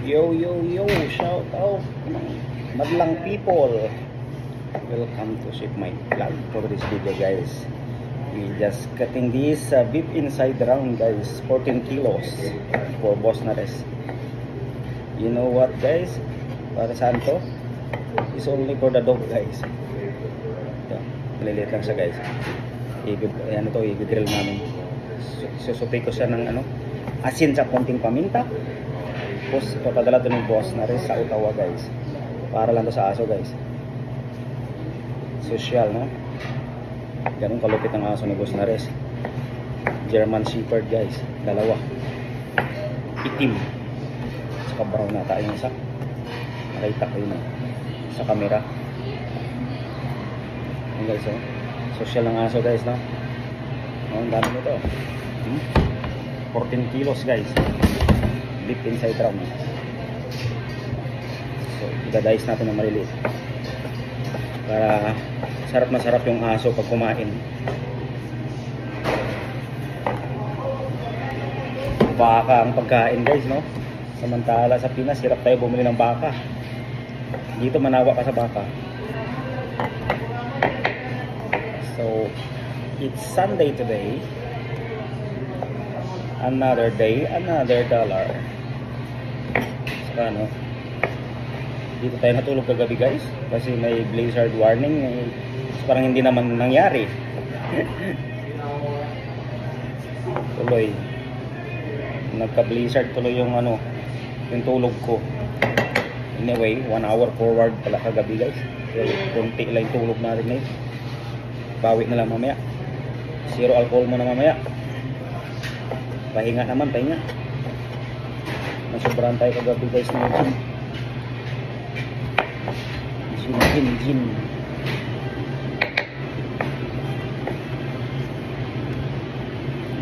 Yo, yo, yo, shout out madlang people. Welcome to Shape My Vlog. For this video guys, we just cutting this beef inside round guys, 14 kilos for Boss Nares. You know what guys, para saan to? It's only for the dog guys. Ito, maliliit lang siya guys. I-grill namin. Susutay ko siya ng asin sa konting paminta. Tapos papadala to ng Boss Nares sa Ottawa guys. Para lang to sa aso guys. Social no. Ganun kalupit ang aso ni Boss Nares. German Shepherd guys. Dalawa. Itim. Saka brown nata yung isa. Nakita ko yun sa camera. Ayan guys oh. Social ng aso guys no. Ang dami nito. 14 kilos guys. Deep inside round. So, idadice natin ng maliliit. Para sarap na sarap yung aso pag kumain. Baka ang pagkain guys, no? Samantala sa Pinas, hirap tayo bumili ng baka. Dito manawa ka sa baka. So, it's Sunday today. Another day, another dollar. Saka dito tayo natulog kagabi guys kasi may blizzard warning. Parang hindi naman nangyari. Tuloy nagka blizzard tuloy yung yung tulog ko. Anyway, 1 hour forward pala kagabi guys. Kunti lang yung tulog natin ngayon. Bawi na lang mamaya. Zero alcohol muna mamaya. Pahinga naman, pahinga. Nasobrahan tayo kagabi guys ng gin.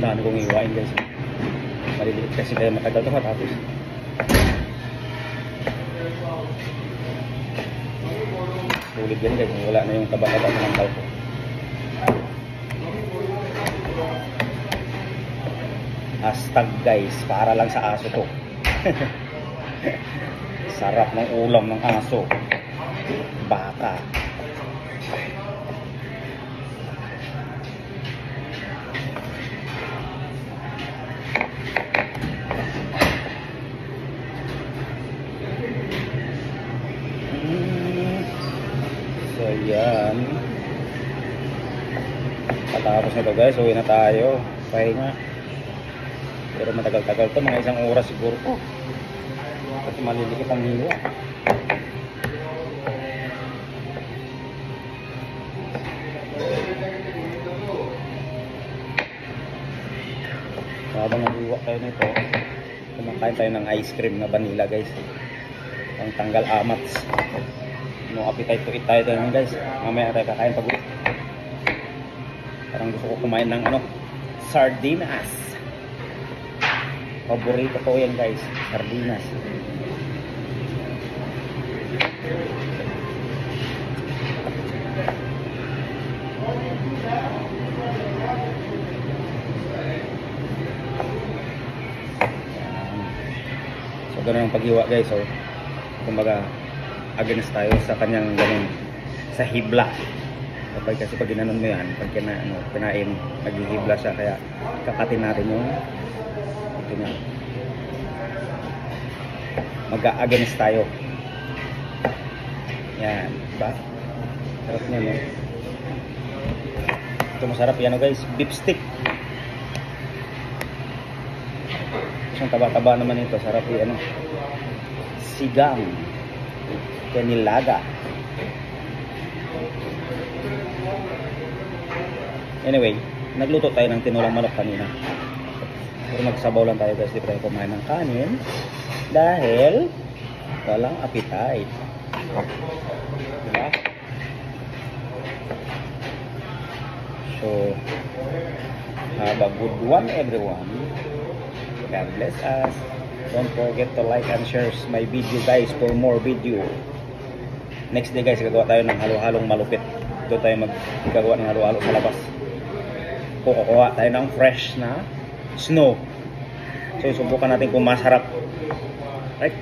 Dami kong iwain guys. Maliliit kasi kaya matagal ito matapos. Sulit yan guys. Wala na yung taba-taba ng kalpo. Hashtag guys, para lang sa aso to. Sarap ng ulam ng aso. Baka. So yan. Patapos nito guys, uwi na tayo. Pahinga. Pero matagal-tagal to, mga 1 oras siguro to. Kasi malilikit ang hiwa. Habang naghiwa tayo nito, kumakain tayo ng ice cream na vanilla guys. Ang tanggal amats. No appetite to eat tayo doon guys. Mamaya tayo kakain pag parang gusto ko kumain ng sardinas. Paborito ko yan guys, sardinas. So ganun ang paghiwa guys. So kumbaga against tayo sa kanyang ganun sa hibla. Kasi pag ginanon mo yan, pag kinain, naghihibla siya. Kaya kakatin natin yung ito niya. Mag-against tayo. Yan, diba? Sarap niya no. Ito masarap yan guys, beef stick. Yung taba-taba naman ito, sarap yung sigang kanilaga. Anyway, nagluto tayo ng tinulang manok kanina. Pero magsabaw lang tayo guys, di tayo kumain ng kanin dahil walang appetite. Diba? So, have a good one everyone. God bless us. Don't forget to like and share my video guys for more video. Next day guys, gagawa tayo ng halo-halong malupit. Doon tayo magagawa ng halo-halo sa labas. Kukuha tayo ng fresh na snow. So subukan natin kung masarap. Right?